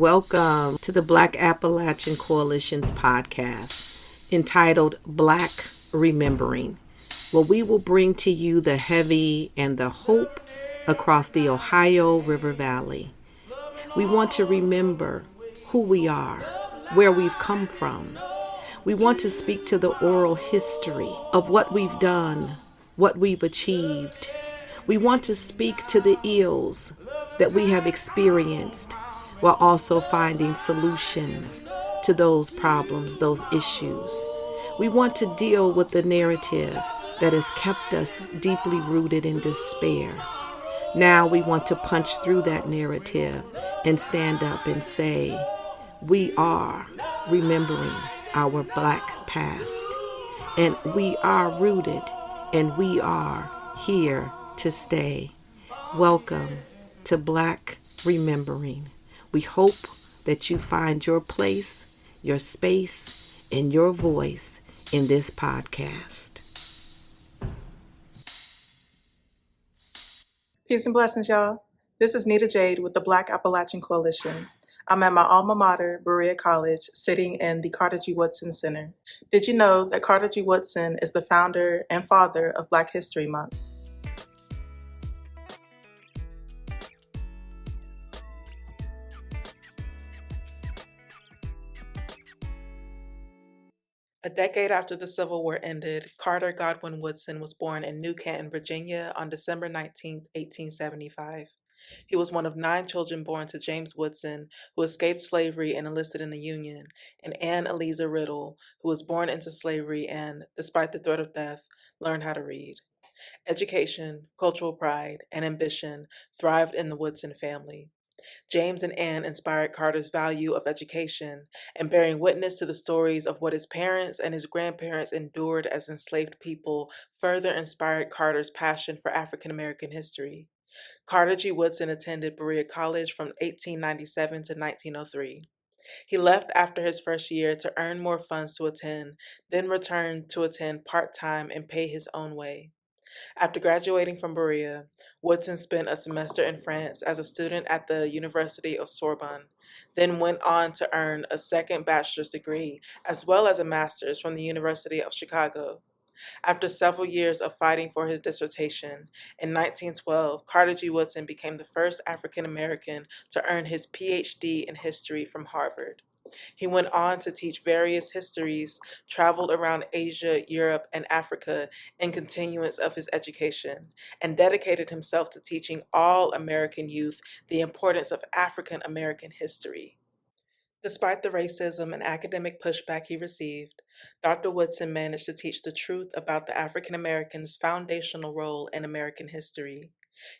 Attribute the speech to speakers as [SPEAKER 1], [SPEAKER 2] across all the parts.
[SPEAKER 1] Welcome to the Black Appalachian Coalition's podcast entitled Black Remembering, where we will bring to you the heavy and the hope across the Ohio River Valley. We want to remember who we are, where we've come from. We want to speak to the oral history of what we've done, what we've achieved. We want to speak to the ills that we have experienced while also finding solutions to those problems, those issues. We want to deal with the narrative that has kept us deeply rooted in despair. Now we want to punch through that narrative and stand up and say, we are remembering our Black past, and we are rooted, and we are here to stay. Welcome to Black Remembering. We hope that you find your place, your space, and your voice in this podcast.
[SPEAKER 2] Peace and blessings, y'all. This is Nita Jade with the Black Appalachian Coalition. I'm at my alma mater, Berea College, sitting in the Carter G. Woodson Center. Did you know that Carter G. Woodson is the founder and father of Black History Month? A decade after the Civil War ended, Carter Godwin Woodson was born in New Canton, Virginia on December 19, 1875. He was one of 9 children born to James Woodson, who escaped slavery and enlisted in the Union, and Anne Eliza Riddle, who was born into slavery and, despite the threat of death, learned how to read. Education, cultural pride, and ambition thrived in the Woodson family. James and Anne inspired Carter's value of education, and bearing witness to the stories of what his parents and his grandparents endured as enslaved people further inspired Carter's passion for African American history. Carter G. Woodson attended Berea College from 1897 to 1903. He left after his first year to earn more funds to attend, then returned to attend part-time and pay his own way. After graduating from Berea, Woodson spent a semester in France as a student at the University of Sorbonne, then went on to earn a second bachelor's degree as well as a master's from the University of Chicago. After several years of fighting for his dissertation, in 1912, Carter G. Woodson became the first African American to earn his PhD in history from Harvard. He went on to teach various histories, traveled around Asia, Europe, and Africa in continuance of his education, and dedicated himself to teaching all American youth the importance of African American history. Despite the racism and academic pushback he received, Dr. Woodson managed to teach the truth about the African Americans' foundational role in American history.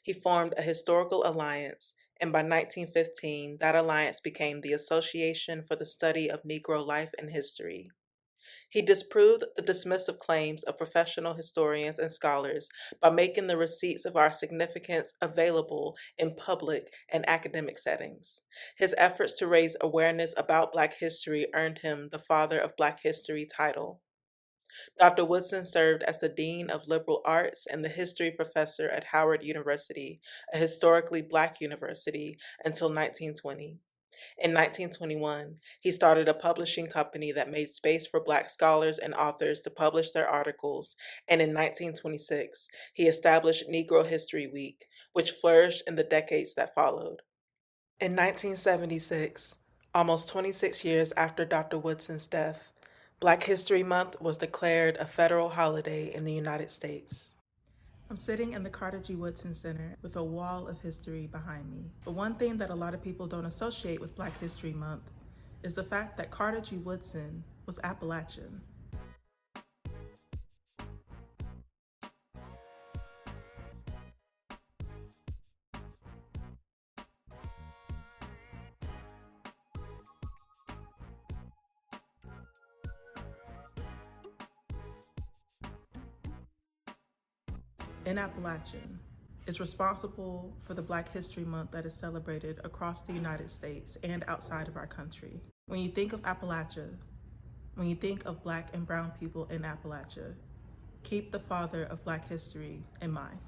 [SPEAKER 2] He formed a historical alliance, and by 1915, that alliance became the Association for the Study of Negro Life and History. He disproved the dismissive claims of professional historians and scholars by making the receipts of our significance available in public and academic settings. His efforts to raise awareness about Black history earned him the Father of Black History title. Dr. Woodson served as the Dean of Liberal Arts and the History Professor at Howard University, a historically Black university, until 1920. In 1921, he started a publishing company that made space for Black scholars and authors to publish their articles, and in 1926, he established Negro History Week, which flourished in the decades that followed. In 1976, almost 26 years after Dr. Woodson's death, Black History Month was declared a federal holiday in the United States. I'm sitting in the Carter G. Woodson Center with a wall of history behind me. But one thing that a lot of people don't associate with Black History Month is the fact that Carter G. Woodson was Appalachian. In Appalachian is responsible for the Black History Month that is celebrated across the United States and outside of our country. When you think of Appalachia, when you think of Black and brown people in Appalachia, keep the father of Black history in mind.